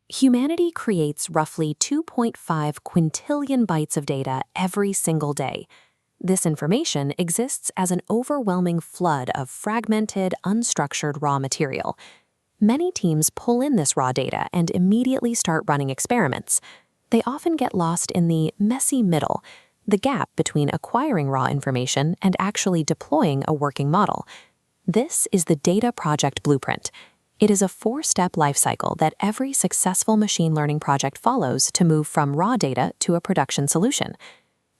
Humanity creates roughly 2.5 quintillion bytes of data every single day. This information exists as an overwhelming flood of fragmented, unstructured raw material. Many teams pull in this raw data and immediately start running experiments. They often get lost in the messy middle, the gap between acquiring raw information and actually deploying a working model. This is the data project blueprint. It is a 4-step lifecycle that every successful machine learning project follows to move from raw data to a production solution.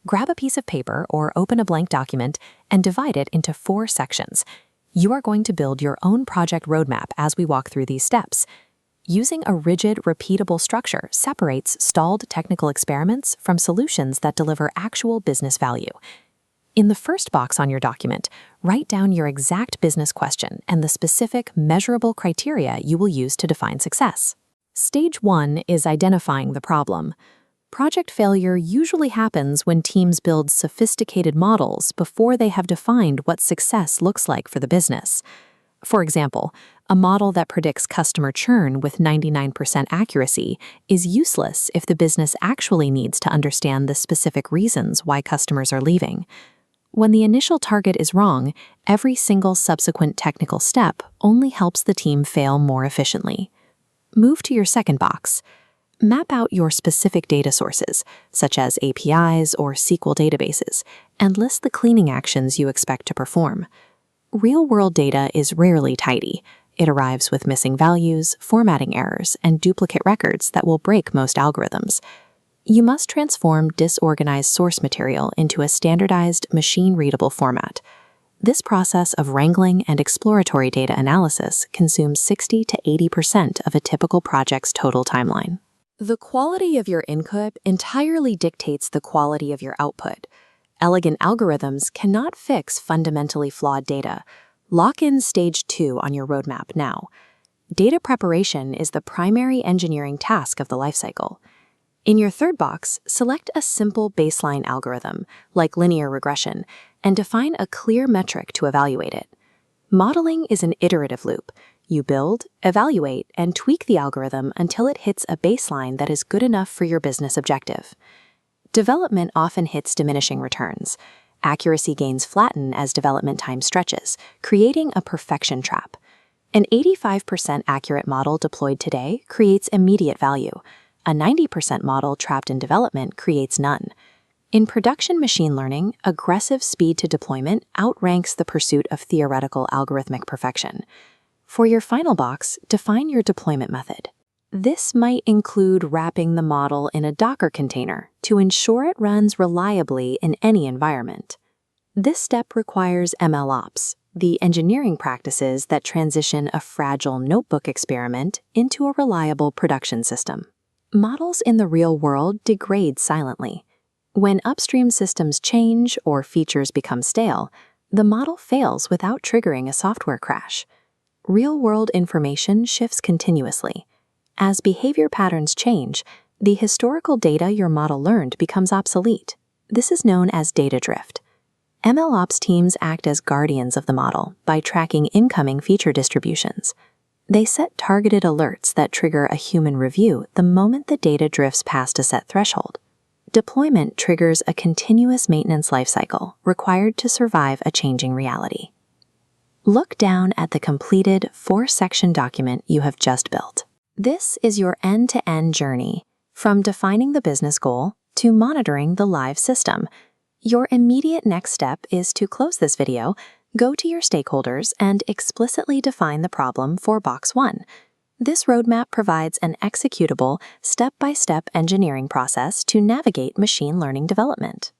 Grab a piece of paper or open a blank document and divide it into 4 sections. You are going to build your own project roadmap as we walk through these steps. Using a rigid, repeatable structure separates stalled technical experiments from solutions that deliver actual business value. In the first box on your document, write down your exact business question and the specific, measurable criteria you will use to define success. Stage 1 is identifying the problem. Project failure usually happens when teams build sophisticated models before they have defined what success looks like for the business. For example, a model that predicts customer churn with 99% accuracy is useless if the business actually needs to understand the specific reasons why customers are leaving. When the initial target is wrong, every single subsequent technical step only helps the team fail more efficiently. Move to your second box. Map out your specific data sources, such as APIs or SQL databases, and list the cleaning actions you expect to perform. Real-world data is rarely tidy. It arrives with missing values, formatting errors, and duplicate records that will break most algorithms. You must transform disorganized source material into a standardized, machine-readable format. This process of wrangling and exploratory data analysis consumes 60 to 80% of a typical project's total timeline. The quality of your input entirely dictates the quality of your output. Elegant algorithms cannot fix fundamentally flawed data. Lock in Stage 2 on your roadmap now. Data preparation is the primary engineering task of the lifecycle. In your third box, select a simple baseline algorithm, like linear regression, and define a clear metric to evaluate it. Modeling is an iterative loop. You build, evaluate, and tweak the algorithm until it hits a baseline that is good enough for your business objective. Development often hits diminishing returns. Accuracy gains flatten as development time stretches, creating a perfection trap. An 85% accurate model deployed today creates immediate value. A 90% model trapped in development creates none. In production machine learning, aggressive speed to deployment outranks the pursuit of theoretical algorithmic perfection. For your final box, define your deployment method. This might include wrapping the model in a Docker container to ensure it runs reliably in any environment. This step requires MLOps, the engineering practices that transition a fragile notebook experiment into a reliable production system. Models in the real world degrade silently. When upstream systems change or features become stale, the model fails without triggering a software crash. Real-world information shifts continuously. As behavior patterns change, the historical data your model learned becomes obsolete. This is known as data drift. MLOps teams act as guardians of the model by tracking incoming feature distributions. They set targeted alerts that trigger a human review the moment the data drifts past a set threshold. Deployment triggers a continuous maintenance lifecycle required to survive a changing reality. Look down at the completed 4-section document you have just built. This is your end-to-end journey, from defining the business goal to monitoring the live system. Your immediate next step is to close this video, go to your stakeholders, and explicitly define the problem for Box 1. This roadmap provides an executable, step-by-step engineering process to navigate machine learning development.